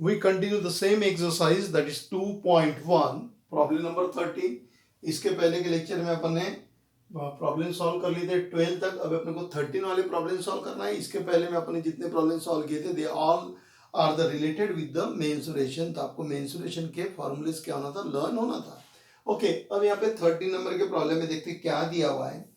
We continue the same exercise, that is 2.1 problem number 13। इसके पहले के लेक्चर में अपन ने प्रॉब्लम सॉल्व कर लिए थे 12 तक। अब अपने को 13 वाले प्रॉब्लम सॉल्व करना है। इसके पहले में अपन ने जितने प्रॉब्लम सॉल्व किए थे they all are the related with the mensuration. तो आपको मेंसुरेशन के फॉर्मूलेस क्या होना था, लर्न होना था। ओके, अब यहाँ पे 13 नंबर के प्रॉब्लम में देखते क्या दिया हुआ है।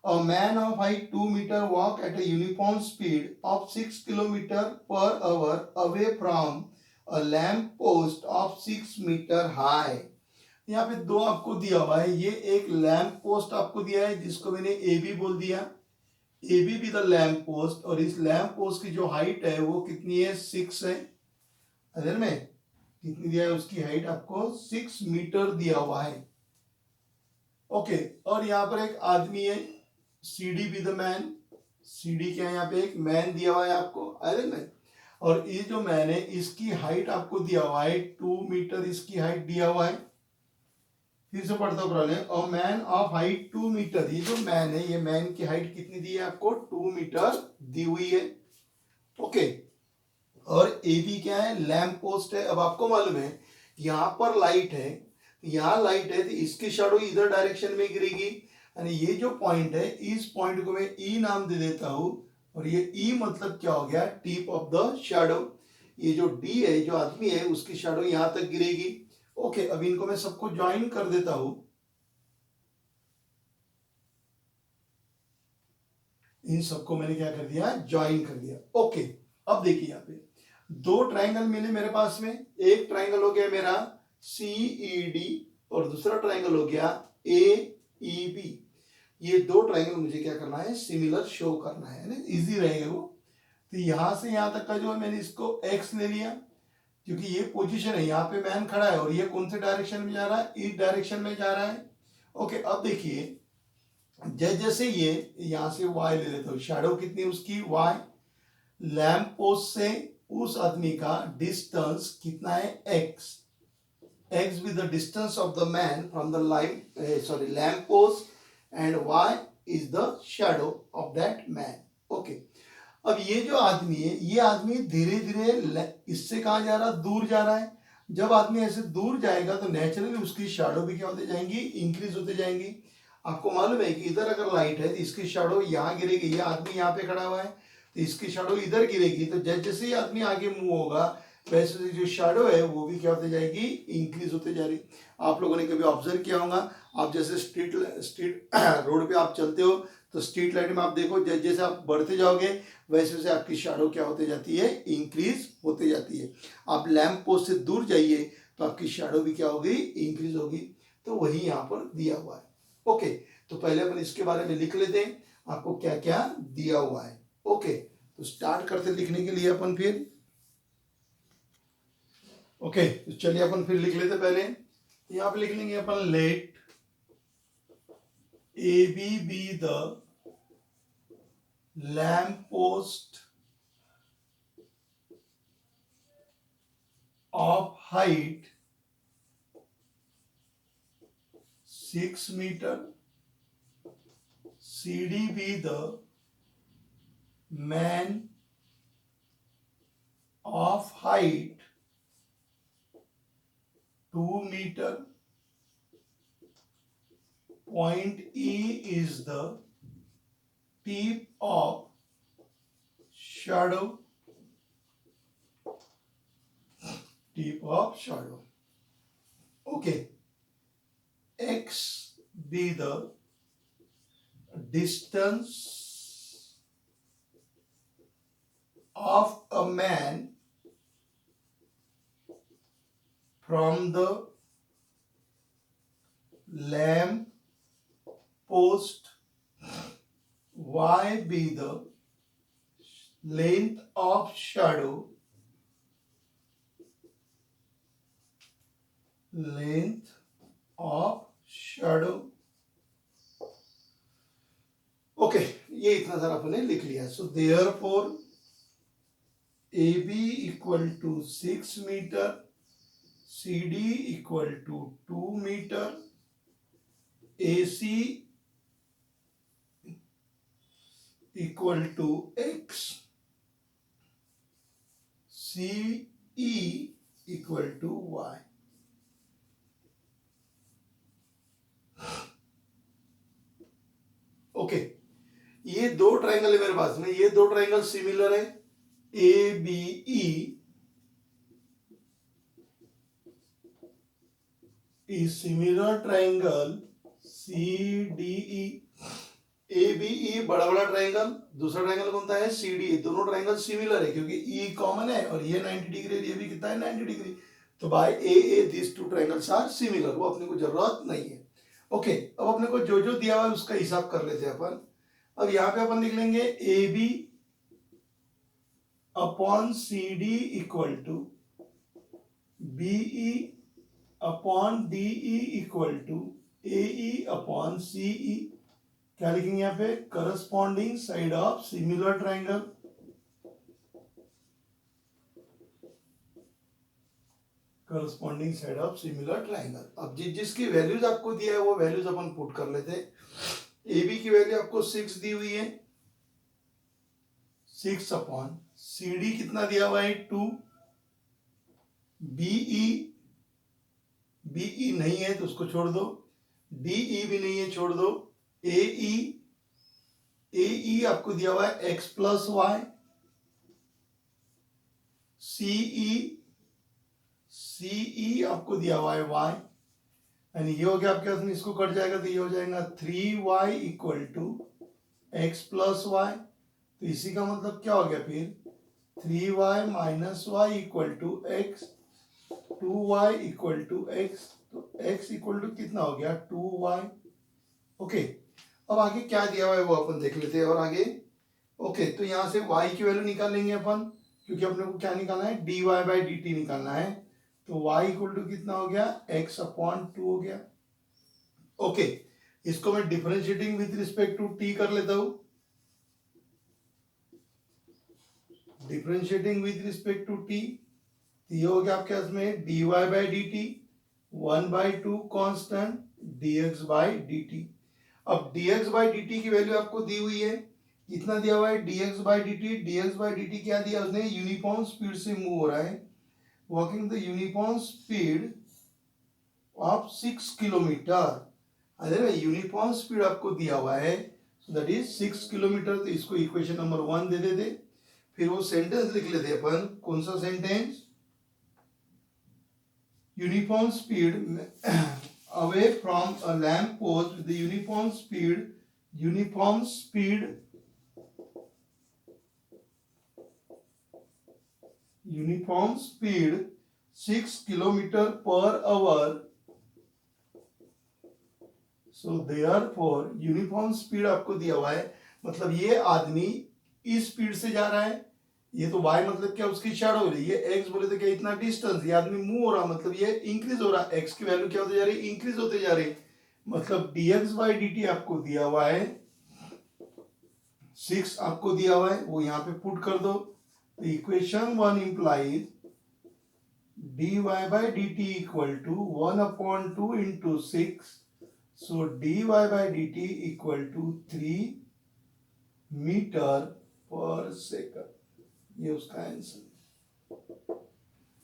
A man of height 2 meter walk at a uniform speed of 6 kilometer per hour away from a lamp post of 6 meter high। यहाँ पे दो आपको दिया हुआ है। ये एक लैंप पोस्ट आपको दिया है जिसको मैंने ए बी बोल दिया, ए बी भी द लैंप पोस्ट। और इस लैंप पोस्ट की जो हाइट है वो कितनी है, 6 है। अदर में कितनी दिया है, उसकी हाइट आपको 6 मीटर दिया हुआ है। ओके, और यहाँ पर एक आदमी है, C D be the man. C D क्या है, यहाँ पे एक मैन दिया हुआ है आपको, आयरन मैन। और ये जो मैन है इसकी हाइट आपको दिया हुआ है 2 मीटर, इसकी हाइट दिया हुआ है। फिर से पढ़ता हूँ प्रॉब्लम। और मैन ऑफ हाइट 2 मीटर, ये जो मैन है, ये मैन की हाइट कितनी दी है आपको, 2 मीटर दी हुई है। ओके, और ए बी क्या है, लैंप पोस्ट है। अब आपको मालूम है यहाँ पर लाइट है, यहाँ लाइट है तो इसकी शैडो इधर डायरेक्शन में गिरेगी। यानी ये जो पॉइंट है, इस पॉइंट को मैं ई नाम दे देता हूं। और ये ई मतलब क्या हो गया, टिप ऑफ द शैडो। ये जो डी है, जो आदमी है, उसकी शैडो यहां तक गिरेगी। ओके, अब इनको मैं सबको ज्वाइन कर देता हूं। इन सबको मैंने क्या कर दिया, ज्वाइन कर दिया। ओके, अब देखिए यहाँ पे दो ट्राइंगल मिले मेरे पास में। एक ट्राइंगल हो गया मेरा CED और दूसरा ट्राइंगल हो गया AEB। ये दो ट्राइंगल मुझे क्या करना है, सिमिलर शो करना है ना, इजी रहेगा वो। तो यहां से यहां तक का जो है मैंने इसको x ले लिया, क्योंकि ये पोजीशन है, यहाँ पे मैन खड़ा है और ये कौन से डायरेक्शन में जा रहा है, इस डायरेक्शन में जा रहा है। ओके, अब देखिए जैसे ये यहां से y ले लेता हूँ, शैडो कितनी उसकी y। लैंप पोस्ट से उस आदमी का डिस्टेंस कितना है, x। x with the distance of the man from the lamp post, and y is the shadow of that man। okay, अब ये जो आदमी है, ये आदमी धीरे धीरे इससे कहाँ जा रहा है, दूर जा रहा है। जब आदमी ऐसे दूर जाएगा तो नेचुरली उसकी शैडो भी क्या होते जाएंगी, इंक्रीज होते जाएंगी। आपको मालूम है कि इधर अगर लाइट है तो इसकी शैडो यहाँ गिरेगी। ये आदमी यहाँ पे खड़ा हुआ है तो इसकी शैडो इधर गिरेगी। तो जैसे ही आदमी आगे मूव होगा वैसे जो शैडो है वो भी क्या होते जाएगी, इंक्रीज होते जा रही। आप लोगों ने कभी ऑब्जर्व किया होगा, आप जैसे स्ट्रीट रोड पे आप चलते हो तो स्ट्रीट लाइट में आप देखो जैसे आप बढ़ते जाओगे वैसे वैसे आपकी शैडो क्या होते जाती है, इंक्रीज होते जाती है। आप लैंप पोस्ट से दूर जाइए तो आपकी शैडो भी क्या होगी, इंक्रीज होगी। तो वही यहाँ पर दिया हुआ है। ओके, तो पहले अपन इसके बारे में लिख लेते हैं आपको क्या क्या दिया हुआ है। ओके, तो स्टार्ट करते लिखने के लिए अपन फिर। ओके, तो चलिए अपन फिर लिख लेते। पहले यहां पे लिख लेंगे अपन, let A B the lamp post of height 6 metre, CD B the man of height 2 meter, point E is the tip of shadow, tip of shadow। Okay, X be the distance of a man from the lamp post, Y be the length of shadow, length of shadow। Okay, ये इतना सारा अपने लिख लिया। So therefore AB equal to 6 metre, CD equal to 2 metre, AC equal to X, CE equal to Y. Okay, ये दो triangle है मेरे पास में, ये दो ट्राइंगल सिमिलर है, A B E is similar triangle CDE। A B E बड़ा बड़ा ट्राइंगल, दूसरा ट्राइंगल कौन सा है सी डी। दोनों ट्राइंगल सिमिलर है क्योंकि ई कॉमन है और ये 90 डिग्री है, ये भी कितना है 90 डिग्री। तो by A this two triangles are similar, वो अपने को जरूरत नहीं है। ओके, अब अपने को जो जो दिया हुआ है उसका हिसाब कर लेते हैं अपन। अब यहाँ पे अपन लिख लेंगे A B upon C D equal to BE upon DE equal to AE upon CE. क्या लिखेंगे यहाँ पे, corresponding side of similar triangle. Corresponding side of similar triangle. अब जिसकी वैल्यूज आपको दिया है वो वैल्यूज अपन पुट कर लेते हैं। ए बी की वैल्यू आपको 6 दी हुई है, 6 अपॉन सी डी कितना दिया हुआ है 2, बीई बीई नहीं है तो उसको छोड़ दो, डीई भी नहीं है छोड़ दो, एई आपको दिया हुआ है x प्लस वाई, सीई आपको दिया हुआ है y, यानी ये हो गया आपके पास में, इसको कट जाएगा तो ये हो जाएगा 3y equal to X plus Y. तो इसी का मतलब क्या हो गया फिर 3y minus Y equal to X, 2y equal to X. तो x इक्वल टू कितना हो गया 2y। ओके, अब आगे क्या दिया हुआ है वो अपन देख लेते हैं और आगे। ओके, तो यहां से y की वैल्यू निकालेंगे अपन, क्योंकि अपने को क्या निकालना है dy बाई डी टी निकालना है। तो y इक्वल टू कितना हो गया x अपॉन 2 हो गया। ओके, इसको मैं differentiating with respect to t कर लेता हूं। Differentiating with respect to t, ये हो गया आपके पास में dy by D T 1/2 constant dx by D T. अब dx बाई डी टी की वैल्यू आपको दी हुई है, कितना दिया हुआ है dx by D T. dx by D T क्या दिया उसने, यूनिफॉर्म स्पीड से मूव हो रहा है, walking the uniform speed of 6 kilometre. अरे यूनिफॉर्म स्पीड आपको दिया हुआ है, सो दैट इज 6 किलोमीटर। तो इसको इक्वेशन नंबर 1 दे देते, फिर वो सेंटेंस लिख लेते अपन। कौन सा sentence, uniform speed away from a lamp post with the uniform speed 6 kilometer per hour. So therefore uniform speed आपको दिया हुआ है, मतलब ये आदमी इस स्पीड से जा रहा है। ये तो y मतलब क्या उसकी शैडो हो रही है, x बोले तो क्या इतना डिस्टेंस, ये आदमी मूव हो रहा मतलब ये इंक्रीज हो रहा है, x की वैल्यू क्या होते जा रही है इंक्रीज होते जा रही, मतलब dx बाई डी टी आपको दिया हुआ है 6 आपको दिया हुआ है, वो यहाँ पे पुट कर दो। तो equation 1 implies dy by D T equal to 1/2 into 6, so dy by D T equal to 3 metre पर सेकंड। ये उसका आंसर।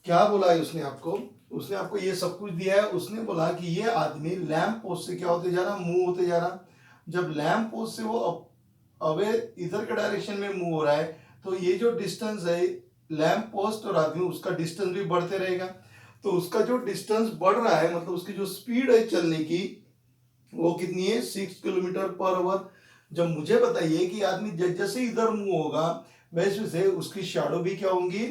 क्या बोला है उसने आपको, उसने आपको ये सब कुछ दिया है। उसने बोला कि ये आदमी लैंप पोस्ट से क्या होते जा रहा, मूव होते जा रहा। जब लैंप पोस्ट से वो अवे इधर के डायरेक्शन में मूव हो रहा है, तो ये जो डिस्टेंस है लैंप पोस्ट और आदमी, उसका डिस्टेंस भी बढ़ते रहेगा। तो उसका जो डिस्टेंस बढ़ रहा है, मतलब उसकी जो स्पीड है चलने की, वो कितनी है 6 किलोमीटर पर आवर। जब मुझे बताइए कि आदमी जैसे इधर मूव होगा वैसे से उसकी शैडो भी क्या होंगी,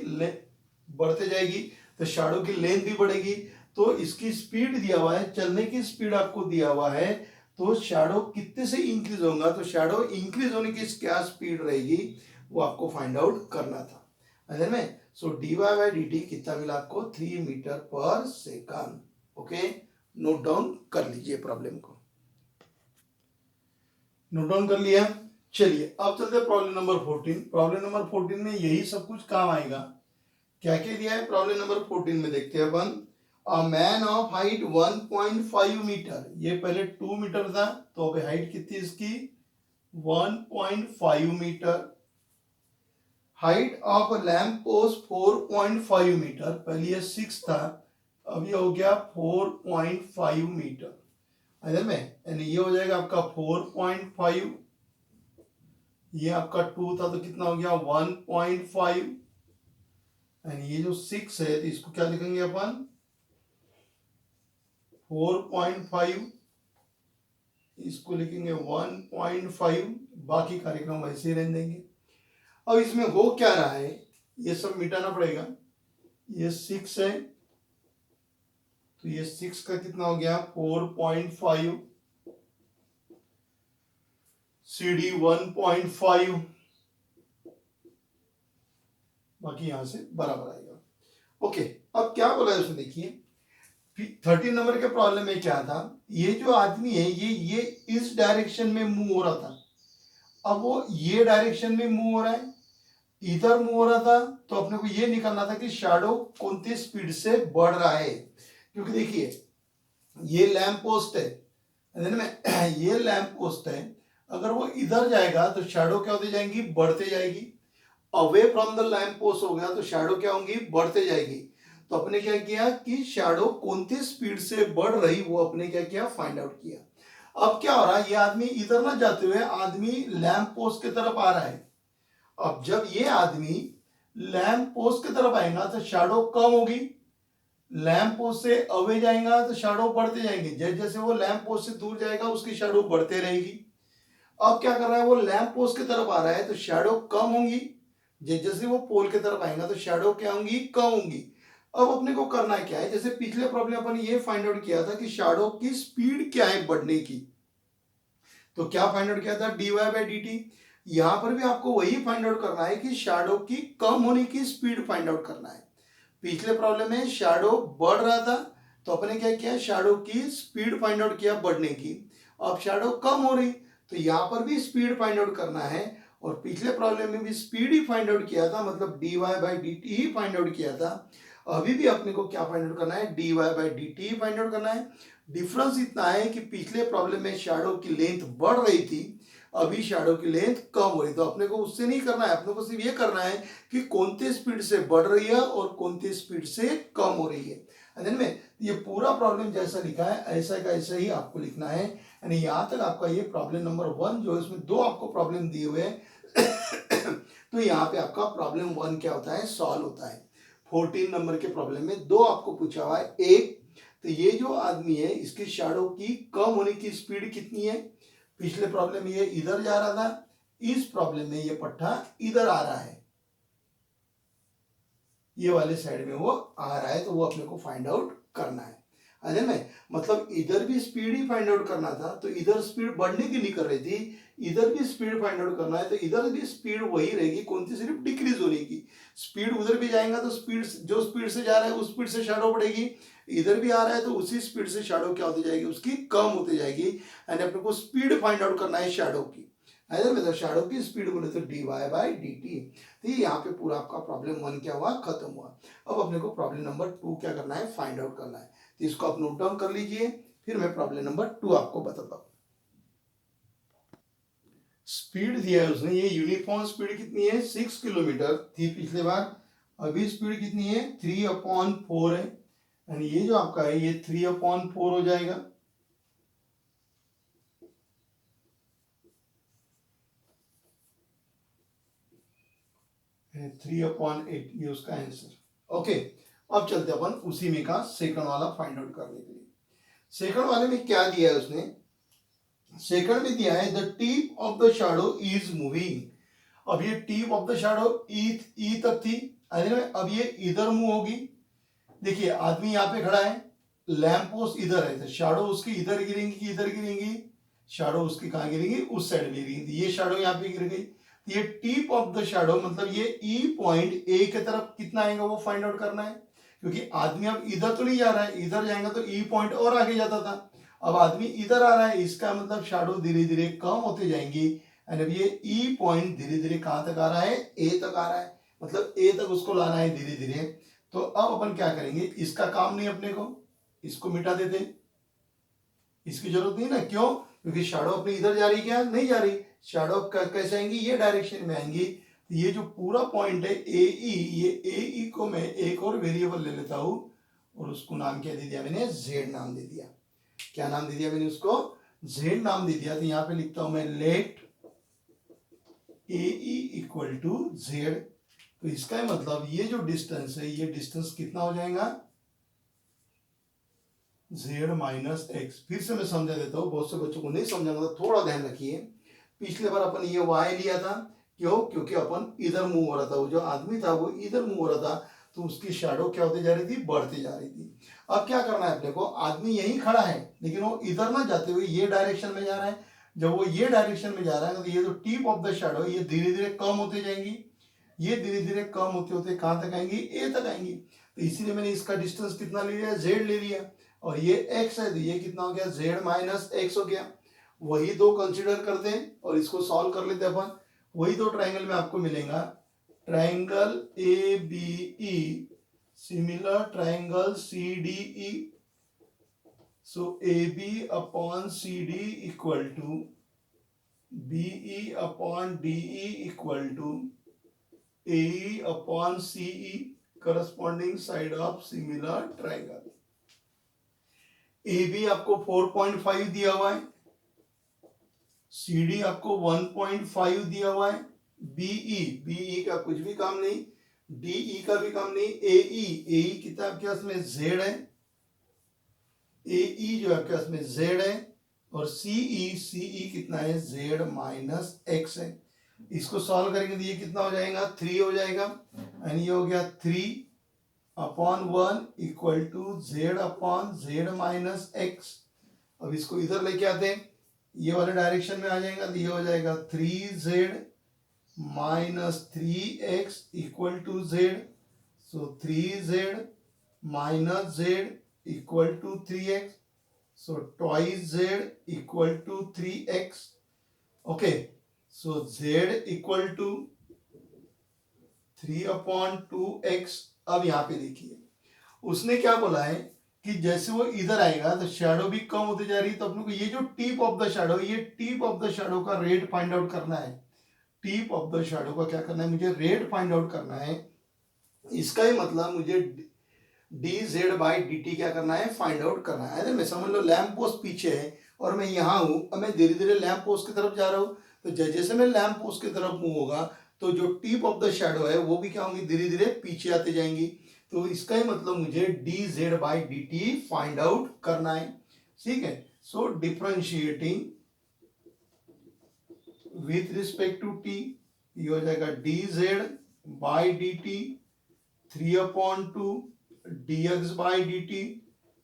बढ़ते जाएगी, तो शैडो की लेंथ भी बढ़ेगी। तो इसकी स्पीड दिया हुआ है, चलने की स्पीड आपको दिया हुआ है, तो शैडो कितने से इंक्रीज होगा, तो शैडो इंक्रीज होने की क्या स्पीड रहेगी वो आपको फाइंड आउट करना था, है ना। सो dy बाई डी टी कितना मिला आपको 3 मीटर पर सेकंड। ओके, नोट डाउन कर लीजिए प्रॉब्लम को, नोट डाउन कर लिया। चलिए अब चलते हैं प्रॉब्लम नंबर 14। प्रॉब्लम नंबर 14 में यही सब कुछ काम आएगा। क्या क्या दिया है प्रॉब्लम नंबर 14 में, देखते हैं अपन। A man of height 1.5 metre, ये पहले 2 मीटर था, तो अब हाइट कितनी इसकी 1.5 metre. Height of lamp post 4.5 metre, पहले ये 6 था, अब ये हो गया 4.5 मीटर, इधर में यानी ये हो जाएगा आपका 4.5, ये आपका 2 था तो कितना हो गया 1.5, एंड ये जो 6 है तो इसको क्या लिखेंगे अपन 4.5, इसको लिखेंगे 1.5, बाकी कार्यक्रम वैसे ही रहने देंगे। अब इसमें हो क्या रहा है ये सब मिटाना पड़ेगा, ये 6 है तो ये 6 का कितना हो गया 4.5, CD 1.5, बाकी यहां से बराबर आएगा। ओके, अब क्या बोला है उसने, देखिए 13 नंबर के प्रॉब्लम में क्या था, ये जो आदमी है ये इस डायरेक्शन में मूव हो रहा था, अब वो ये डायरेक्शन में मूव हो रहा है, इधर मूव हो रहा था, तो अपने को ये निकालना था कि शैडो कौन सी स्पीड से बढ़ रहा है, क्योंकि देखिए ये लैंप पोस्ट है, ये लैंप पोस्ट है, अगर वो इधर जाएगा तो शैडो क्या होती जाएंगी, बढ़ते जाएगी, away from the lamp post हो गया तो शैडो क्या होंगी, बढ़ते जाएगी। तो अपने क्या किया कि शैडो कौन सी स्पीड से बढ़ रही वो अपने क्या किया, फाइंड आउट किया। अब क्या हो रहा है, ये आदमी इधर ना जाते हुए आदमी लैंप पोस्ट की तरफ आ रहा है, अब जब ये आदमी लैंप पोस्ट की तरफ आएगा तो शैडो कम होगी, लैंप पोस्ट से अवे जाएगा तो शैडो बढ़ते जाएंगे, जैसे जैसे वो लैंप पोस्ट से दूर जाएगा उसकी शैडो बढ़ते रहेगी। अब क्या कर रहा है, वो लैंप पोस्ट की तरफ आ रहा है तो शैडो कम होंगी, जैसे जैसे वो पोल की तरफ आएगा तो शैडो क्या होंगी, कम होंगी। अब अपने को करना है क्या है, जैसे पिछले प्रॉब्लम अपन ये फाइंड आउट किया था कि शैडो की स्पीड क्या है बढ़ने की, तो क्या फाइंड आउट किया था, dy बाई डी टी। यहां पर भी आपको वही फाइंड आउट करना है कि शैडो की कम होने की स्पीड फाइंड आउट करना है। पिछले प्रॉब्लम में शैडो बढ़ रहा था तो अपने क्या किया, शैडो की स्पीड फाइंड आउट किया बढ़ने की, अब शैडो कम हो रही तो यहां पर भी स्पीड फाइंड आउट करना है, और पिछले प्रॉब्लम में भी स्पीड ही फाइंड आउट किया था, मतलब dy by D T he find out किया था। अभी भी अपने को क्या फाइंड आउट करना है, dy by D T he find out करना है। डिफरेंस इतना है कि पिछले प्रॉब्लम में शैडो की लेंथ बढ़ रही थी, अभी शैडो की लेंथ कम हो रही, तो अपने को उससे नहीं करना है, अपने को सिर्फ ये करना है कि कौन सी स्पीड से बढ़ रही है और कौन सी स्पीड से कम हो रही है। एंड में ये पूरा प्रॉब्लम जैसा लिखा है ऐसा का ऐसा ही आपको लिखना है, यानी यहां तक आपका ये प्रॉब्लम नंबर 1 जो इसमें 2 आपको प्रॉब्लम दिए हुए हैं तो यहाँ पे आपका प्रॉब्लम 1 क्या होता है, सॉल्व होता है। 14 नंबर के प्रॉब्लम में 2 आपको पूछा हुआ है, एक तो ये जो आदमी है इसकी शैडो की कम होने की स्पीड कितनी है, पिछले प्रॉब्लम में ये इधर जा रहा था, इस प्रॉब्लम में ये पट्टा इधर आ रहा है, ये वाले साइड में वो आ रहा है, तो वो अपने को फाइंड आउट करना है। अरे में मतलब इधर भी स्पीड ही फाइंड आउट करना था, तो इधर स्पीड बढ़ने की नहीं कर रही थी, इधर भी स्पीड फाइंड आउट करना है, तो इधर भी स्पीड वही रहेगी, कौन सी, सिर्फ डिक्रीज होने की। स्पीड उधर भी जाएगा तो स्पीड जो स्पीड से जा रहा है उस स्पीड से शैडो बढ़ेगी, इधर भी आ रहा है तो उसी स्पीड से शैडो क्या होती जाएगी, उसकी कम होती जाएगी। एंड अपने को स्पीड फाइंड आउट करना है शैडो की, इधर मतलब शैडो की स्पीड बोले तो dy बाई डी टी। तो यहाँ पे पूरा आपका प्रॉब्लम 1 क्या हुआ, खत्म हुआ। अब अपने को प्रॉब्लम नंबर 2 क्या करना है, फाइंड आउट करना है, तो इसको आप नोट डाउन कर लीजिए, फिर मैं प्रॉब्लम नंबर 2 आपको बताता हूँ। स्पीड दिया है उसने, ये यूनिफॉर्म स्पीड कितनी है 6 किलोमीटर थी पिछले बार, अभी स्पीड कितनी है 3/4 है, यानी ये जो आपका है ये 3/4 हो जाएगा, 3/8 ये उसका आंसर। ओके, अब चलते अपन उसी में का सेकंड वाला फाइंड आउट करने के लिए। सेकंड वाले में क्या दिया है उसने, सेकंड में दिया है the tip of the shadow is moving. अब ये टिप ऑफ द शैडो ई तक थी, अब ये इधर मूव होगी। देखिए आदमी यहाँ पे खड़ा है, लैंप पोस्ट इधर है, तो शैडो उसकी इधर गिरेंगी कि इधर गिरेंगी, शैडो उसकी कहाँ गिरेंगी, उस साइड में गिरेंगी, ये शैडो यहाँ पे गिर गई। ये टिप ऑफ द शैडो मतलब ये ई पॉइंट ए की तरफ कितना आएगा वो फाइंड आउट करना है, क्योंकि आदमी अब इधर तो नहीं जा रहा है, इधर जाएगा तो ई पॉइंट और आगे जाता था, अब आदमी इधर आ रहा है, इसका मतलब शैडो धीरे धीरे कम होते जाएंगी। एंड अब ये ई पॉइंट धीरे धीरे कहां तक आ रहा है, ए तक आ रहा है, मतलब ए तक उसको लाना है धीरे धीरे। तो अब अपन क्या करेंगे, इसका काम नहीं अपने को, इसको मिटा देते, इसकी जरूरत नहीं ना, क्यों, क्योंकि शैडो अपनी इधर जा रही क्या, नहीं जा रही, शैडो कैसे आएंगी, ये डायरेक्शन में आएंगी, ये जो पूरा पॉइंट है ए ई, ये ए ई को मैं एक और वेरिएबल ले लेता हूं और उसको नाम क्या दे दिया मैंने, जेड नाम दे दिया। क्या नाम दे दिया मैंने उसको, जेड नाम दे दिया। तो यहां पे लिखता हूं मैं let A E equal to Z. तो इसका मतलब ये जो डिस्टेंस है, ये डिस्टेंस कितना हो जाएगा, जेड माइनस एक्स। फिर से मैं समझा देता हूँ, बहुत से बच्चों को नहीं समझाऊंगा तो थोड़ा ध्यान रखिए। पिछले बार अपन ये वाई लिया था, क्यों, क्योंकि अपन इधर मूव हो रहा था, वो जो आदमी था वो इधर मूव हो रहा था, तो उसकी शैडो क्या होती जा रही थी, बढ़ती जा रही थी। अब क्या करना है अपने को, आदमी यही खड़ा है लेकिन वो इधर ना जाते हुए ये डायरेक्शन में जा रहा है। जब वो ये डायरेक्शन में जा रहा है तो ये जो टिप ऑफ द शैडो ये धीरे धीरे कम होते जाएंगी, ये धीरे धीरे कम होते होते कहां तक आएंगी, ए तक आएंगी। तो इसीलिए मैंने इसका डिस्टेंस कितना ले लिया, जेड ले लिया। और ये x है तो ये कितना हो गया, z माइनस एक्स हो गया। वही दो कंसीडर करते हैं और इसको सॉल्व कर लेते हैं अपन। वही दो ट्राइंगल में आपको मिलेगा, triangle A B E similar triangle C D E. So A B upon C D equal to B E upon D E equal to A E upon C E, corresponding side of similar triangle. A B आपको 4.5 दिया हुआ है, C D आपको 1.5 दिया हुआ है, be का कुछ भी काम नहीं, डीई का भी काम नहीं, एई कितना आपके पास में जेड है, एई जो आपके पास में जेड है, और सीई कितना है, जेड माइनस एक्स है। इसको सॉल्व करेंगे तो ये कितना हो जाएगा, 3 हो जाएगा। एंड ये हो गया 3 upon 1 equal to Z upon Z minus X. अब इसको इधर लेके आते हैं, ये वाले डायरेक्शन में आ जाएगा तो ये हो जाएगा 3z minus 3x equal to Z. So 3z minus Z equal to 3x, so twice Z equal to 3x। Okay, so z equal to 3/2x। अब यहां पे देखिए उसने क्या बोला है कि जैसे वो इधर आएगा तो शैडो भी कम होती जा रही है। तो अपने को ये जो टिप ऑफ द शैडो, ये टिप ऑफ द शैडो का रेट फाइंड आउट करना है। टिप ऑफ द शैडो का क्या करना है, मुझे रेट फाइंड आउट करना है। इसका ही मतलब मुझे D Z by D T क्या करना है, फाइंड आउट करना है। मैं समझ लो लैंप पोस्ट पीछे है और मैं यहाँ हूं, अब मैं धीरे धीरे लैंप पोस्ट की तरफ जा रहा हूँ। तो जैसे मैं लैंप पोस्ट की तरफ मूव होगा तो जो टिप ऑफ द शैडो है वो भी क्या होंगी, धीरे धीरे पीछे आते जाएंगी। तो इसका ही मतलब मुझे D Z by D T find out करना है। ठीक है, so differentiating with respect to T, ये हो जाएगा D Z by D T 3/2 dx by D T.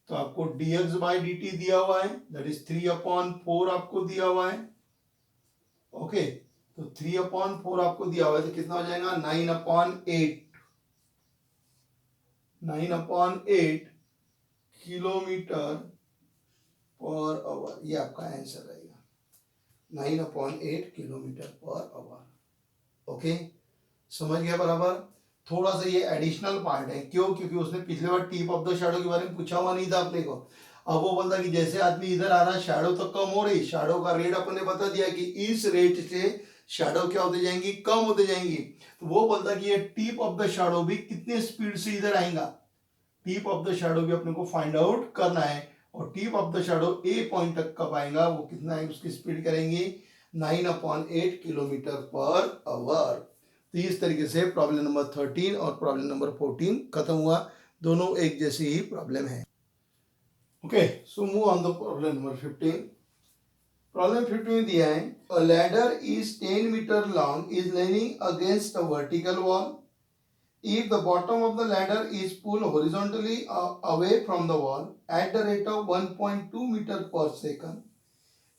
तो आपको dx बाई डी टी दिया हुआ है, दैट इज 3/4 आपको दिया हुआ है। ओके, तो 3/4 आपको दिया हुआ है तो कितना हो जाएगा, 9/8 किलोमीटर पर आवर। ये आपका आंसर रहेगा, 9/8 किलोमीटर पर आवर। ओके, समझ गया बराबर। थोड़ा सा ये एडिशनल पार्ट है, क्यों, क्योंकि उसने पिछले बार टिप ऑफ द शैडो के बारे में पूछा हुआ नहीं था अपने को। अब वो बोलता कि जैसे आदमी इधर आ रहा है शैडो तो कम हो रही, शैडो का रेट अपन ने बता दिया कि इस रेट से शैडो क्या होते जाएंगी, कम होते जाएंगी। तो वो बोलता कि ये टिप ऑफ द शैडो भी कितने स्पीड से इधर आएगा, टिप ऑफ द शैडो भी अपने को फाइंड आउट करना है। और tip of the shadow A point तक कब आएगा, वो कितना है, उसकी स्पीड करेंगे 9/8 किलोमीटर पर आवर। तो इस तरीके से प्रॉब्लम नंबर 13 और प्रॉब्लम नंबर 14 खत्म हुआ। दोनों एक जैसी ही प्रॉब्लम है। Okay, so move on the problem number 15। Problem 15 दिया है, a ladder is 10 metre long is leaning against a vertical wall. If the bottom of the ladder is pulled horizontally away from the wall at the rate of 1.2 meter per second,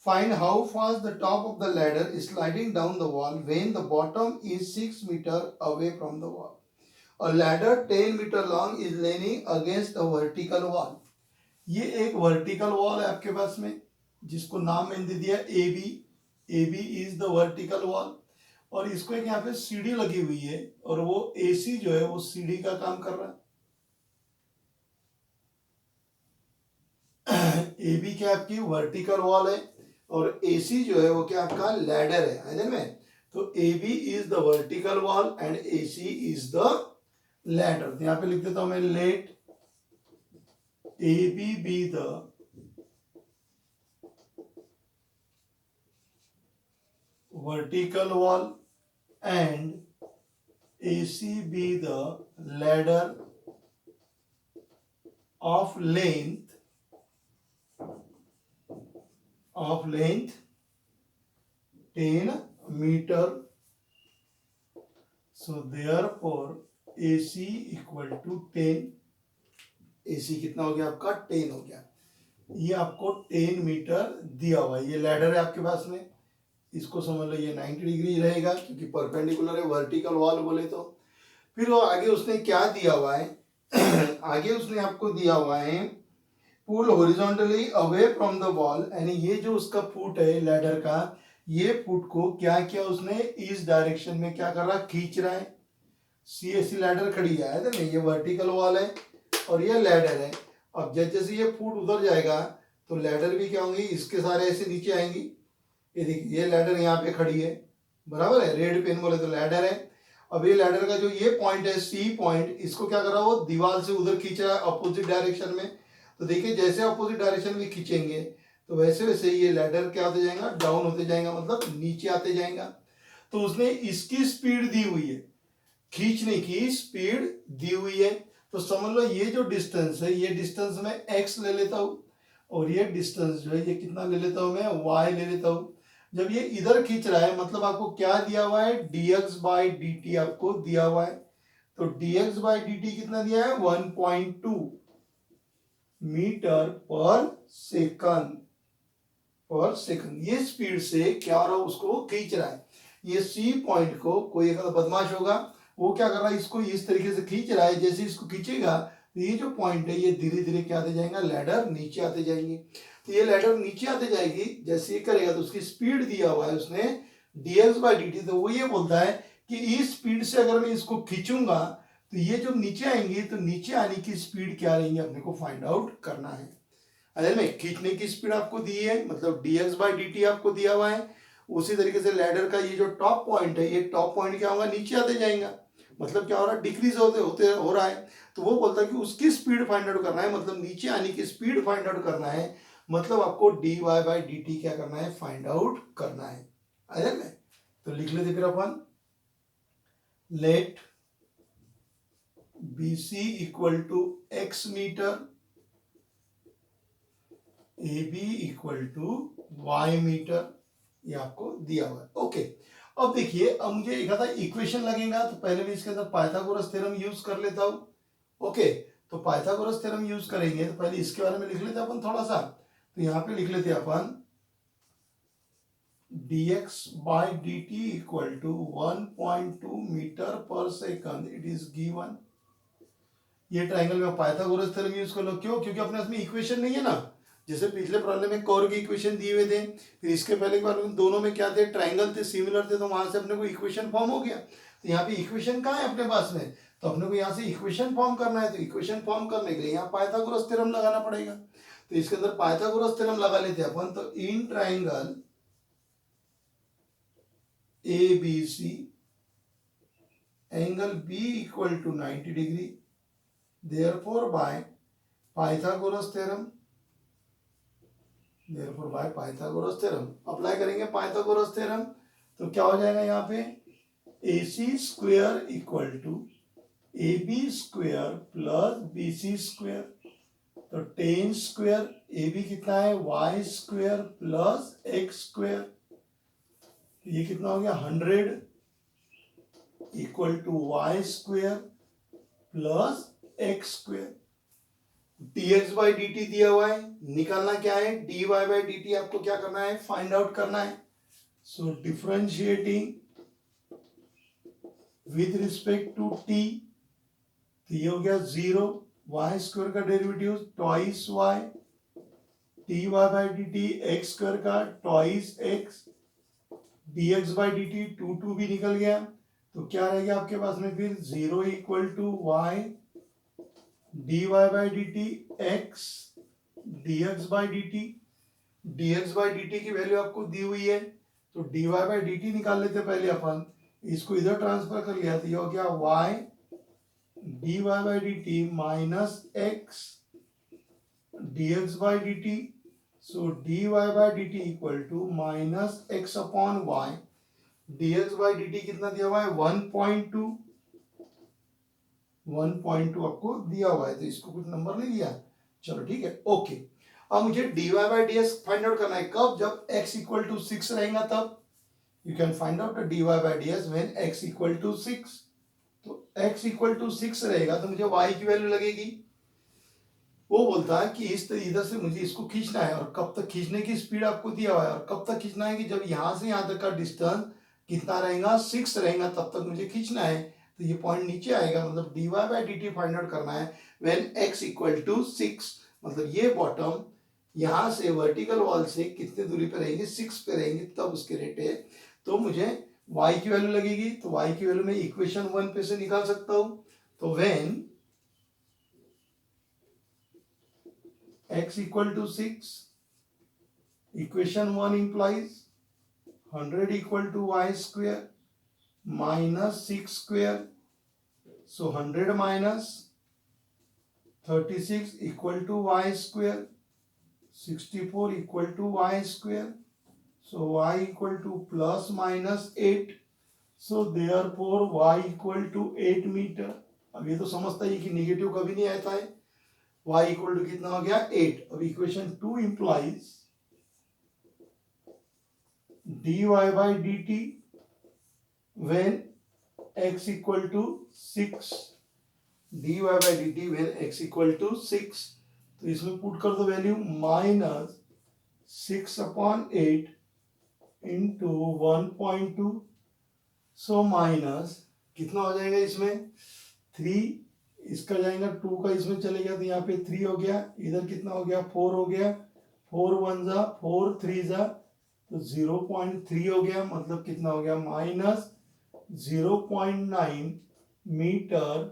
find how fast the top of the ladder is sliding down the wall when the bottom is 6 meter away from the wall. A ladder 10 meter long is leaning against a vertical wall. ये एक vertical wall है आपके पास में, जिसको नाम मैंने दे दिया A B is the vertical wall. और इसको एक यहाँ पे सीढ़ी लगी हुई है और वो एसी जो है वो सीढ़ी का काम कर रहा है। ए बी क्या आपकी वर्टिकल वॉल है और एसी जो है वो क्या आपका लैडर है, में। तो A B is the vertical wall and A C is the ladder. तो यहां पे लिख देता हूं मैं, let A B the vertical wall and AC be the ladder of length 10 meter. So therefore AC equal to 10. AC कितना हो गया आपका? 10 हो गया। ये आपको 10 मीटर दिया हुआ है। ये लैडर है आपके पास में, इसको समझ लो ये 90 डिग्री रहेगा क्योंकि परपेंडिकुलर है, वर्टिकल वॉल बोले तो। फिर वो आगे उसने क्या दिया हुआ है आगे उसने आपको दिया हुआ है pull horizontally away from the wall, यानी ये जो उसका फुट है लैडर का, ये फुट को क्या किया उसने, इस डायरेक्शन में क्या कर रहा, खींच रहा है। सी ऐसी लैडर खड़ी है ना, ये वर्टिकल वॉल है और ये लैडर है। अब जैसे जैसे ये फुट उधर जाएगा तो लैडर भी क्या होंगी, इसके सारे ऐसे नीचे आएंगी। ये देखिए ये लैडर यहाँ पे खड़ी है, बराबर है, रेड पेन बोले तो लैडर है। अब ये लैडर का जो ये पॉइंट है सी पॉइंट, इसको क्या कर रहा है वो दीवार से उधर खींच रहा है अपोजिट डायरेक्शन में। तो देखिए जैसे अपोजिट डायरेक्शन में खींचेंगे तो वैसे वैसे ये लैडर क्या होते जाएगा, डाउन होते जाएगा, मतलब नीचे आते जाएगा। तो उसने इसकी स्पीड दी हुई है, खींचने की स्पीड दी हुई है। तो समझ लो ये जो डिस्टेंस है, ये डिस्टेंस मैं x ले लेता हूं और ये डिस्टेंस जो है ये कितना ले लेता हूं मैं, y ले लेता हूं। जब ये इधर खींच रहा है मतलब आपको क्या दिया हुआ है, dx बाई dt आपको दिया हुआ है। तो dx बाई dt कितना दिया है, 1.2 मीटर पर सेकंड। ये स्पीड से क्या हो रहा है, उसको खींच रहा है। ये सी पॉइंट को कोई एक बदमाश होगा वो क्या कर रहा है, इसको इस तरीके से खींच रहा है। जैसे इसको खींचेगा तो ये जो पॉइंट है ये धीरे धीरे क्या आते जाएगा, लैडर नीचे आते जाएंगे। तो ये लैडर नीचे आते जाएगी, जैसे ये करेगा तो उसकी स्पीड दिया हुआ है उसने dx बाई dt। तो वो ये बोलता है कि इस स्पीड से अगर मैं इसको खींचूंगा तो ये जो नीचे आएंगे तो नीचे आने की स्पीड क्या रहेंगी अपने को फाइंड आउट करना है। अरे में खींचने की स्पीड आपको दी है, मतलब dx बाई dt आपको दिया हुआ है। उसी तरीके से लैडर का ये जो टॉप पॉइंट है, ये टॉप पॉइंट क्या होगा, नीचे आते जाएगा, मतलब क्या हो रहा है, डिक्रीज होते हो रहा है। तो वो बोलता है कि उसकी स्पीड फाइंड आउट करना है, मतलब नीचे आने की स्पीड फाइंड आउट करना है, मतलब आपको dy बाई dt क्या करना है, फाइंड आउट करना है। आया ना? तो लिख लेते फिर अपन, let BC equal to x metre, AB equal to y metre, ये आपको दिया हुआ है। ओके, अब देखिए अब मुझे एक आधा इक्वेशन लगेगा तो पहले मैं इसके अंदर पाइथागोरस थ्योरम यूज कर लेता हूं। ओके, तो पाइथागोरस थ्योरम यूज करेंगे तो पहले इसके बारे में लिख लेते हैं अपन थोड़ा सा। तो यहां पे लिख लेते हैं अपन dx by dt equal to 1.2 metre पर सेकंड, इट इज गिवन। ये ट्राइंगल में पाइथागोरस थ्योरम यूज कर लो, क्यों, क्योंकि अपने पास में इक्वेशन नहीं है ना। जैसे पिछले प्रॉब्लम में कर्व की इक्वेशन दिए हुए थे, फिर इसके पहले के प्रॉब्लम दोनों में क्या थे, ट्राइंगल थे, सिमिलर थे, तो वहां से अपने को इक्वेशन फॉर्म हो गया। तो यहाँ पे इक्वेशन कहाँ है अपने पास में, तो अपने को यहाँ से इक्वेशन फॉर्म करना है। तो इक्वेशन फॉर्म करने के लिए यहाँ पाइथागोरस थ्योरम लगाना पड़ेगा। तो इसके अंदर पाइथागोरस थ्योरम लगा लेते हैं अपन। तो in triangle ABC angle B equal to 90 degree, therefore by Pythagoras theorem, apply करेंगे पाइथागोरस थ्योरम। तो क्या हो जाएगा यहाँ पे, AC square equal to AB square plus BC square. तो 10 स्क्वायर, AB कितना है, y square plus x square, ये कितना हो गया 100 equal to y square plus x square. dx by dt दिया हुआ है, निकालना क्या है, dy बाई dt आपको क्या करना है, फाइंड आउट करना है। So differentiating with respect to t, तो ये हो गया 0, y स्क्वायर का derivative twice y, dy by dt x square का twice x, dx by dt 2 भी निकल गया। तो क्या रहेगा आपके पास में फिर 0 equal to y dy by dt x dx by dt, dx by dt की वैल्यू आपको दी हुई है तो dy बाई डी टी निकाल लेते पहले अपन, इसको इधर ट्रांसफर कर लिया तो ये हो गया y dy by D T minus x dx by D T. So dy by D T equal to minus x upon y, dx by D T कितना दिया हुआ है 1.2, 1.2 आपको दिया हुआ है, तो इसको कुछ नंबर नहीं दिया. चलो ठीक है, ओके. अब मुझे dy by D x find out करना है. कब? जब x इक्वल टू 6 रहेगा तब. You can find out dy by D X when x equal to 6. तो x इक्वल टू 6 रहेगा तो मुझे y की वैल्यू लगेगी. वो बोलता है कि इस इधर से मुझे इसको खींचना है, और कब तक खींचने की स्पीड आपको दिया हुआ है, और कब तक खींचना है कि जब यहां से यहां तक का डिस्टेंस कितना रहेगा 6 रहेगा तब तक मुझे खींचना है. तो ये पॉइंट नीचे आएगा, मतलब dy by D T find out करना है व्हेन x इक्वल टू 6. मतलब ये बॉटम यहां से वर्टिकल वॉल से कितने दूरी पे रहेंगे, 6 पे रहेंगे, तब उसके रेट है. तो मुझे y की वैल्यू लगेगी. तो y की वैल्यू मैं इक्वेशन 1 पे से निकाल सकता हूं. तो when x equal to 6, equation 1 implies 100 equal to y square minus 6 square. So 100 minus 36 equal to y square, 64 equal to y square. So y equal to plus minus 8. So therefore y equal to 8 metre. अब ये तो समझता है कि negative कभी नहीं आता है. y इक्वल टू कितना हो गया 8. अब equation 2 implies dy by D T when x equal to 6, dy by D T when x equal to 6. तो इसमें पुट कर दो value minus 6 upon 8 into 1.2. So minus कितना हो जाएगा इसमें 3, इसका जाएगा 2 का इसमें चले गया तो यहाँ पे 3 हो गया, इधर कितना हो गया 4 हो गया, 4 1 जा 4 3 जा तो 0.3 हो गया. मतलब कितना हो गया माइनस 0.9 मीटर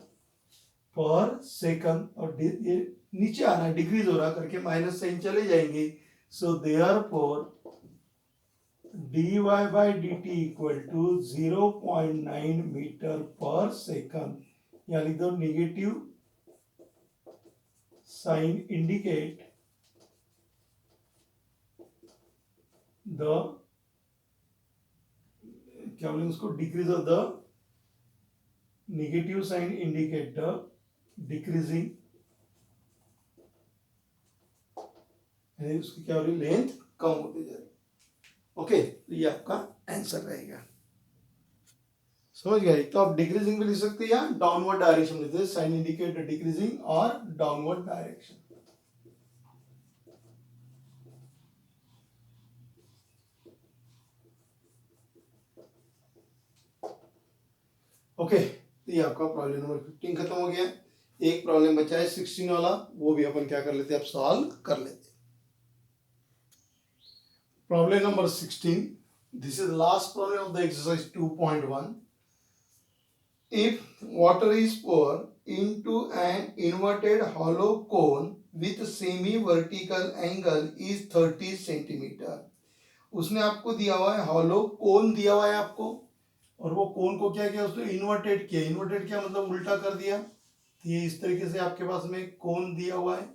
पर सेकंड. और ये नीचे आना डिक्रीज हो रहा करके माइनस साइन चले जाएंगे. So therefore dy by D T equal to 0.9 metre पर सेकंड. यहाँ लिख दो नेगेटिव साइन इंडिकेट द, क्या बोलेंगे उसको, decrease of the, negative sign indicate the decreasing, उसकी क्या हो रही लेंथ कम होती जा रही. ओके, तो ये आपका आंसर रहेगा. समझ गए? तो आप डिक्रीजिंग भी लिख सकते हैं या डाउनवर्ड डायरेक्शन लिखते हैं. साइन इंडिकेट डिक्रीजिंग और डाउनवर्ड डायरेक्शन. ओके, तो ये आपका प्रॉब्लम नंबर 15 खत्म हो गया. एक प्रॉब्लम बचा है 16 वाला, वो भी अपन क्या कर लेते हैं, अब सॉल्व कर लेते हैं. Problem number 16. This is last problem of the exercise 2.1. If water is poured into an inverted hollow cone with semi-vertical angle is 30 centimetre. उसने आपको दिया हुआ है hollow cone दिया हुआ है आपको, और वो कोन को क्या किया, उसने इन्वर्टेड किया. इन्वर्टेड किया मतलब उल्टा कर दिया. तो ये इस तरीके से आपके पास में कोन दिया हुआ है.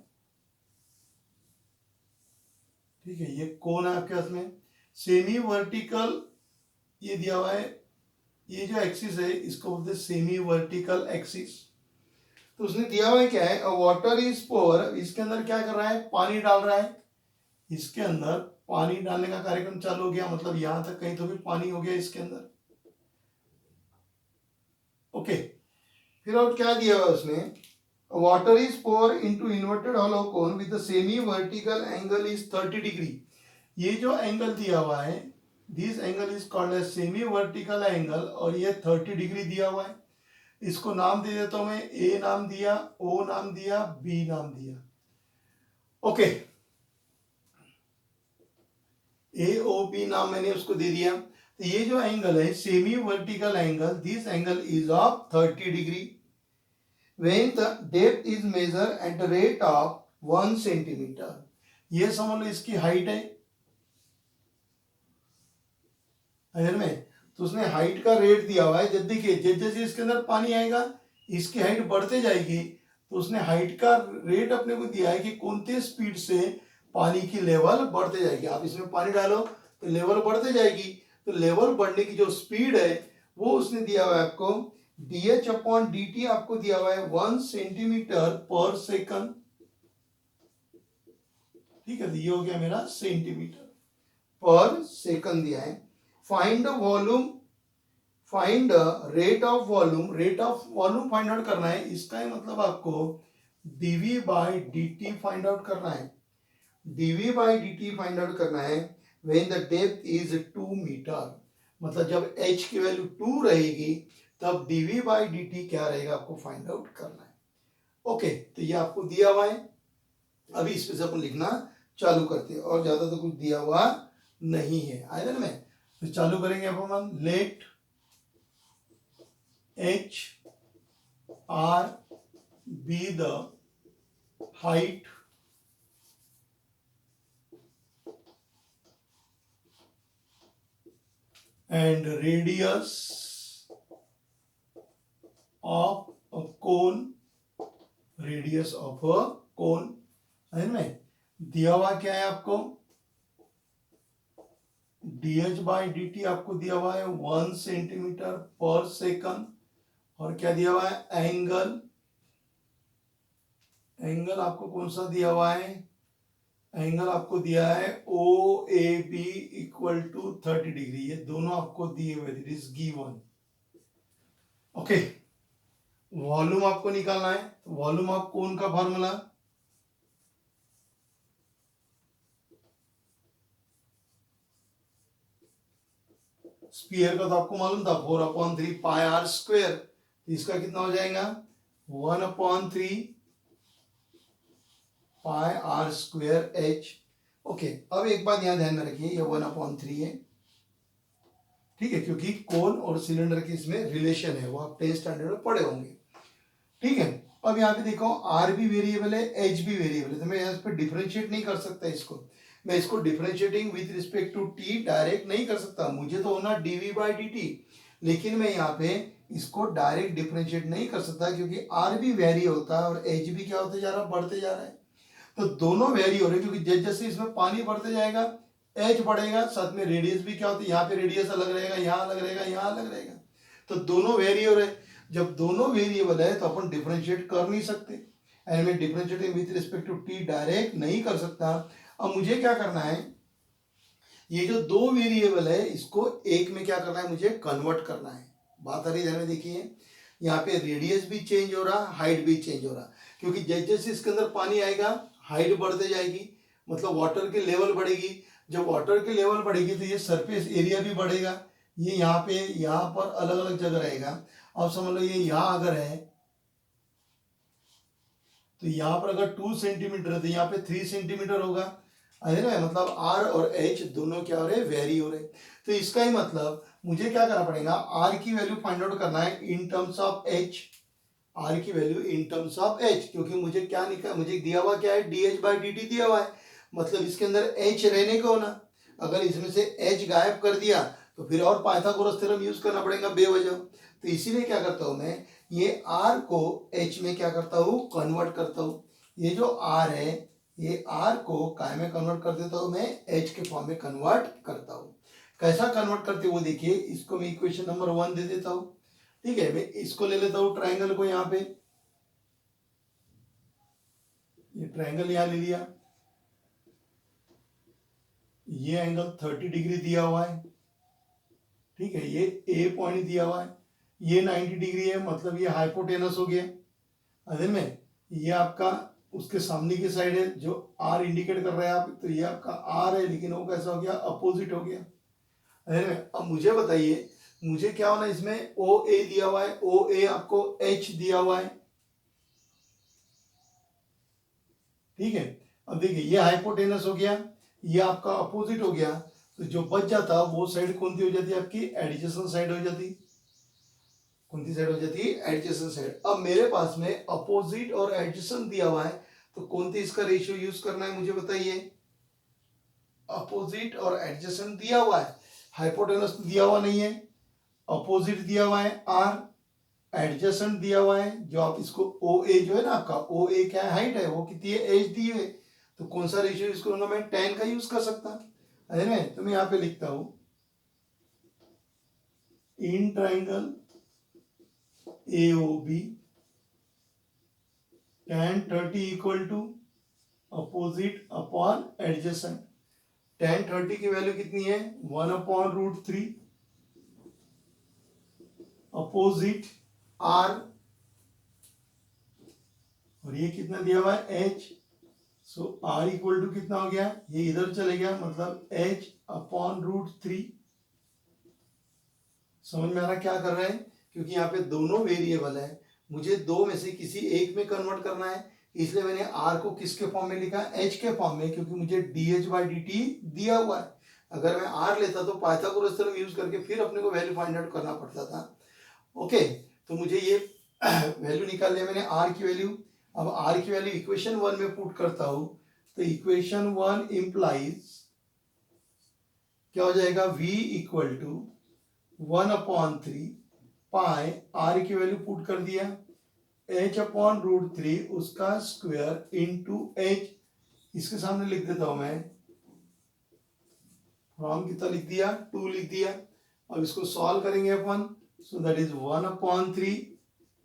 ठीक है, ये कोन है आपके पास में. सेमी वर्टिकल ये दिया हुआ है. ये जो एक्सिस है इसको बोलते हैं सेमी वर्टिकल एक्सिस. तो उसने दिया हुआ है क्या है, वाटर इज पोर. इसके अंदर क्या कर रहा है, पानी डाल रहा है. इसके अंदर पानी डालने का कार्यक्रम चालू हो गया, मतलब यहां तक कहीं तो भी पानी हो गया इसके अंदर. ओके, फिर और क्या दिया हुआ उसने, water is pour into inverted hollow cone with the semi vertical angle is 30 degree. ये जो एंगल दिया हुआ है, this angle is called as semi vertical angle, और ये 30 डिग्री दिया हुआ है. इसको नाम दे देता हूं मैं. ए नाम दिया, ओ नाम दिया, बी नाम दिया. ओके, ए ओ बी नाम मैंने उसको दे दिया. तो ये जो एंगल है semi vertical angle, this angle is of 30 degree when the depth is measure at the rate of 1 centimetre. ये समझ लो इसकी हाइट है. अगर में तो उसने हाइट का रेट दिया हुआ है। जब देखिए जैसे जैसे इसके अंदर पानी आएगा इसकी हाइट बढ़ते जाएगी, तो उसने हाइट का रेट अपने को दिया है कि कौन सी स्पीड से पानी की लेवल बढ़ते जाएगी। आप इसमें पानी डालो तो लेवल बढ़ते जाएगी, तो लेवल बढ़ने की जो स्पीड है वो उसने दिया हुआ है आपको dh/dt आपको दिया हुआ है 1 सेंटीमीटर पर सेकंड। ठीक है, तो ये हो गया मेरा सेंटीमीटर पर सेकंड दिया है। Find volume, find rate of volume, rate of volume find out करना है। इसका ही मतलब आपको dv/dt फाइंड आउट करना है। dv/dt फाइंड आउट करना है when the depth is 2 metre, मतलब जब h की वैल्यू 2 रहेगी तब dv/dt क्या रहेगा आपको फाइंड आउट करना है। ओके, तो ये आपको दिया हुआ है। अभी इस पे से अपन लिखना चालू करते हैं, और ज्यादा तो कुछ दिया हुआ नहीं है आयरन में। तो चालू करेंगे अब हम, late h r be the height and radius of a cone, radius of a cone है में दिया हुआ क्या है आपको, dh/dt आपको दिया हुआ है 1 सेंटीमीटर पर सेकंड, और क्या दिया हुआ है एंगल, एंगल आपको कौन सा दिया हुआ है, एंगल आपको दिया है OAB इक्वल टू 30 डिग्री। ये दोनों आपको दिए हुए, it is given. Okay, volume आपको निकालना है। वॉल्यूम ऑफ कोन का फॉर्मूला स्पीयर का तो आपको मालूम था 4/3 पाई आर स्क्वायर, इसका कितना हो जाएगा 1/3 पाई आर स्क्वायर एच। ओके, अब एक बात यहां ध्यान में रखिए, ये 1/3 है, ठीक है, क्योंकि कोन और सिलेंडर की इसमें रिलेशन है, वो आप 10th स्टैंडर्ड में पढ़े होंगे। ठीक है, अब यहाँ पे देखो आर भी वेरिएबल है, एच भी वेरिएबल है, तो मैं यहाँ पे डिफरेंशिएट नहीं कर सकता इसको। मैं इसको differentiating with respect to t direct नहीं कर सकता, मुझे तो होना dv/dt, लेकिन मैं यहाँ पे इसको डायरेक्ट डिफरेंशिएट नहीं कर सकता क्योंकि आर भी वेरी होता है और एच भी क्या होते जा रहा है, बढ़ते जा रहा है। तो दोनों वेरी हो रहे हैं, क्योंकि जैसे इसमें पानी बढ़ते जाएगा एच बढ़ेगा, साथ में रेडियस भी क्या होती है, यहाँ पे रेडियस अलग रहेगा, यहाँ अलग रहेगा, यहाँ अलग रहेगा, तो दोनों वेरी हो रहे हैं। जब दोनों वेरिएबल है तो अपन डिफरेंशिएट कर नहीं सकते, एंड मैं differentiating with respect to t direct नहीं कर सकता। अब मुझे क्या करना है, ये जो दो वेरिएबल है इसको एक में क्या करना है, मुझे कन्वर्ट करना है। बात आ रही ध्यान में देखिए, यहाँ पे रेडियस भी चेंज हो रहा, हाइट भी चेंज हो रहा, क्योंकि जैसे जैसे इसके अंदर पानी आएगा हाइट बढ़ते जाएगी, मतलब वाटर की लेवल बढ़ेगी। जब वाटर की लेवल बढ़ेगी तो ये सरफेस एरिया भी बढ़ेगा। ये यहाँ पे यहाँ पर अलग अलग जगह रहेगा। अब समझ लो ये यहाँ अगर है तो यहाँ पर अगर 2 सेंटीमीटर है तो यहाँ पे 3 सेंटीमीटर होगा, है ना, मतलब आर और एच दोनों क्या हो रहे, वेरी हो रहे। तो इसका ही मतलब मुझे क्या करना पड़ेगा, आर की वैल्यू फाइंड आउट करना है in terms of H, R की value in terms of H, क्योंकि मुझे क्या निकाल, मुझे दिया हुआ क्या है, dh/dt दिया हुआ है, मतलब इसके अंदर एच रहने को ना, अगर इसमें से एच गायब कर दिया तो फिर और पाइथागोरस थ्योरम यूज करना पड़ेगा बेवजह। तो इसीलिए क्या करता हूं मैं, ये आर को एच में क्या करता हूं, कन्वर्ट करता हूं। ये जो आर है ये आर को काय में कन्वर्ट कर देता हूं, मैं एच के फॉर्म में कन्वर्ट करता हूं। कैसा कन्वर्ट करते वो देखिए, इसको मैं इक्वेशन नंबर 1 दे देता हूं। ठीक है, मैं इसको ले लेता हूं ट्राइंगल को, यहाँ पे ये ट्राइंगल यहां ले लिया, ये एंगल 30 डिग्री दिया हुआ है, ठीक है, ये ए पॉइंट दिया हुआ है, ये 90 डिग्री है, मतलब ये हाइपोटेनस हो गया। अरे में ये आपका उसके सामने की साइड है जो आर इंडिकेट कर रहा है आप, तो ये आपका आर है, लेकिन वो कैसा हो गया, अपोजिट हो गया। अरे में अब मुझे बताइए मुझे क्या होना, इसमें ओ ए दिया हुआ है, ओ ए आपको एच दिया हुआ है, ठीक है। अब देखिए ये हाइपोटेनस हो गया, ये आपका अपोजिट हो गया, तो जो बच जाता वो साइड कौन सी हो जाती है आपकी, एडजेसेंट साइड हो जाती। कौन सी साइड हो जाती है, एडजेसेंट साइड। अब मेरे पास में अपोजिट और एडजेसेंट दिया हुआ है, तो कौन सी इसका रेशियो यूज करना है मुझे बताइए। अपोजिट और एडजेसेंट दिया हुआ है, हाइपोटेनस दिया हुआ नहीं है, अपोजिट दिया हुआ है आर, एडजेसेंट दिया हुआ है, जो आप इसको ओ ए जो है ना आपका ओ ए क्या है हाइट है, वो कितनी है एच दी है, तो कौन सा रेशियो यूज करूंगा मैं, 10 का यूज कर सकता है ना। तो मैं यहाँ पे लिखता हूं in triangle AOB tan 30 equal to opposite upon adjacent. tan 30 की वैल्यू कितनी है 1/√3 अपोजिट R, और ये कितना दिया हुआ है H, so R equal to कितना हो गया, ये इधर चले गया, मतलब H/√3। समझ में आ रहा क्या कर रहे हैं, क्योंकि यहाँ पे दोनों वेरिएबल है, मुझे दो में से किसी एक में कन्वर्ट करना है, इसलिए मैंने R को किसके फॉर्म में लिखा है, H के फॉर्म में, क्योंकि मुझे dH/dt दिया हुआ है। अगर मैं R लेता तो पाइथागोरस थ्योरम यूज करके फिर अपने को वैल्यू फाइंड आउट करना पड़ता था। ओके, तो मुझे ये वैल्यू निकाल लिया मैंने R की वैल्यू। अब R की वैल्यू इक्वेशन 1 में पुट करता हूं, तो इक्वेशन 1 इंप्लाइज क्या हो जाएगा, V equal to 1/3 pi, R की वैल्यू पुट कर दिया, H/√3 उसका स्क्वायर इनटू H, इसके सामने लिख देता हूं मैं, फ्रॉम कितना लिख दिया 2 लिख दिया। अब इसको सॉल्व करेंगे अपन, सो दैट इज 1/3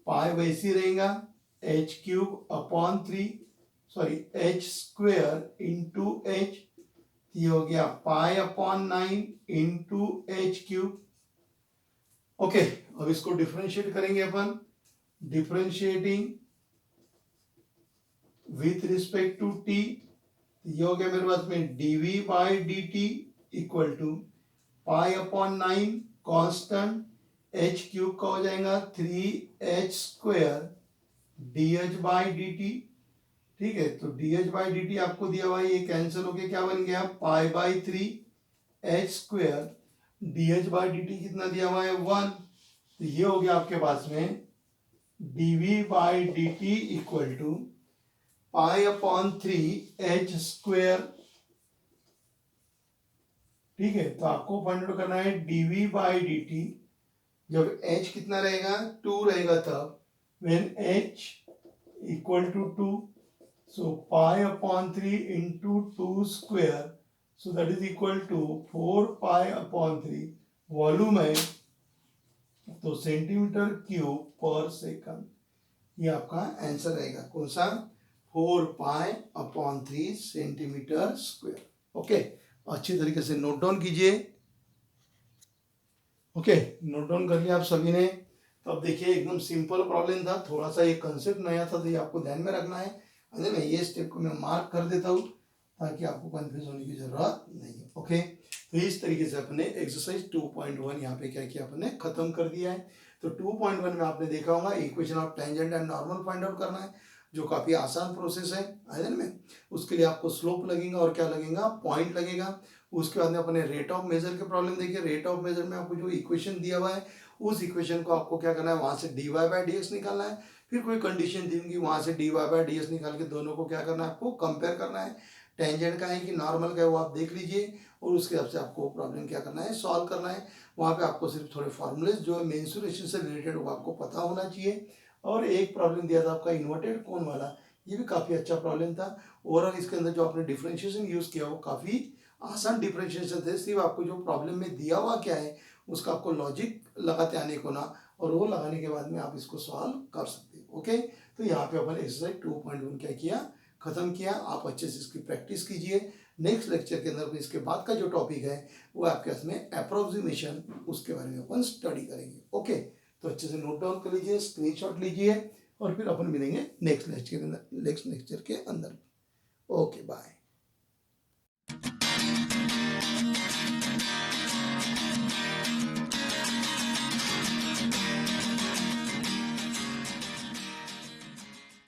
पाई वैसी रहेगा h³ sorry h² into h, ये हो गया π/9 इंटू h³। ओके, अब इसको डिफरेंशिएट करेंगे अपन, differentiating with respect to t, ये हो गया मेरे पास में dv/dt equal to π/9 constant h³ का हो जाएगा 3h² dH/dt। ठीक है, तो dH/dt आपको दिया हुआ है, ये कैंसिल होके क्या बन गया π/3 h² dH/dt कितना दिया हुआ है 1, तो ये हो गया आपके पास में dV/dt इक्वल टू π/3 h²। ठीक है, तो आपको फाइंड आउट करना है dV/dt, जब h कितना रहेगा 2 रहेगा तब, when h equal to 2, so π/3 into 2 square, so that is equal to 4π/3, volume है तो सेंटीमीटर क्यूब पर सेकंड, ये आपका आंसर रहेगा कौन सा 4π/3 सेंटीमीटर स्क्वायर। ओके, अच्छी तरीके से नोट डाउन कीजिए। ओके, नोट डाउन कर लिया आप सभी ने। तो अब देखिए एकदम सिंपल प्रॉब्लम था, थोड़ा सा ये कंसेप्ट नया था, तो ये आपको ध्यान में रखना है। अरे मैं ये स्टेप को मैं मार्क कर देता हूँ ताकि आपको कंफ्यूज होने की जरूरत नहीं है। ओके, तो इस तरीके से अपने एक्सरसाइज 2.1 यहाँ पे क्या किया अपने खत्म कर दिया है। तो 2.1 में आपने देखा होगा equation of tangent and normal find out करना है, जो काफी आसान प्रोसेस है आयरन में। उसके लिए आपको स्लोप लगेगा और क्या लगेगा पॉइंट लगेगा। उसके बाद में अपने रेट ऑफ मेजर के प्रॉब्लम देखिए, रेट ऑफ मेजर में आपको जो इक्वेशन दिया हुआ है उस इक्वेशन को आपको क्या करना है, वहां से dy/dx निकालना है। फिर कोई कंडीशन दी होंगी, वहां से dy/dx निकाल के दोनों को क्या करना है, आपको कंपेयर करना है। टेंजेंट का है कि नॉर्मल का है वो आप देख लीजिए, और उसके हिसाब से आपको प्रॉब्लम क्या करना है, सॉल्व करना है। वहां पे आपको सिर्फ थोड़े फॉर्मूले जो है मेंसुरेशन से रिलेटेड वो आपको पता होना चाहिए। और एक प्रॉब्लम दिया था आपका इन्वर्टेड कोन वाला, ये भी काफी अच्छा प्रॉब्लम था। ओवरऑल इसके अंदर जो आपने डिफरेंशिएशन यूज किया वो काफी आसान डिफरेंशिएशन थे। सिर्फ आपको जो प्रॉब्लम में दिया हुआ क्या है उसका आपको लॉजिक लगाते आने को ना, और वो लगाने के बाद में आप इसको सॉल्व कर सकते हैं। ओके, तो यहाँ पे अपन एक्सरसाइज 2.1 क्या किया, खत्म किया। आप अच्छे से इसकी प्रैक्टिस कीजिए। नेक्स्ट लेक्चर के अंदर इसके बाद का जो टॉपिक है वो आपके इसमें अप्रोक्सीमेशन, उसके बारे में अपन स्टडी करेंगे। ओके, तो अच्छे से नोट डाउन कर लीजिए, स्क्रीनशॉट लीजिए, और फिर अपन मिलेंगे नेक्स्ट लेक्चर के अंदर। Okay, bye.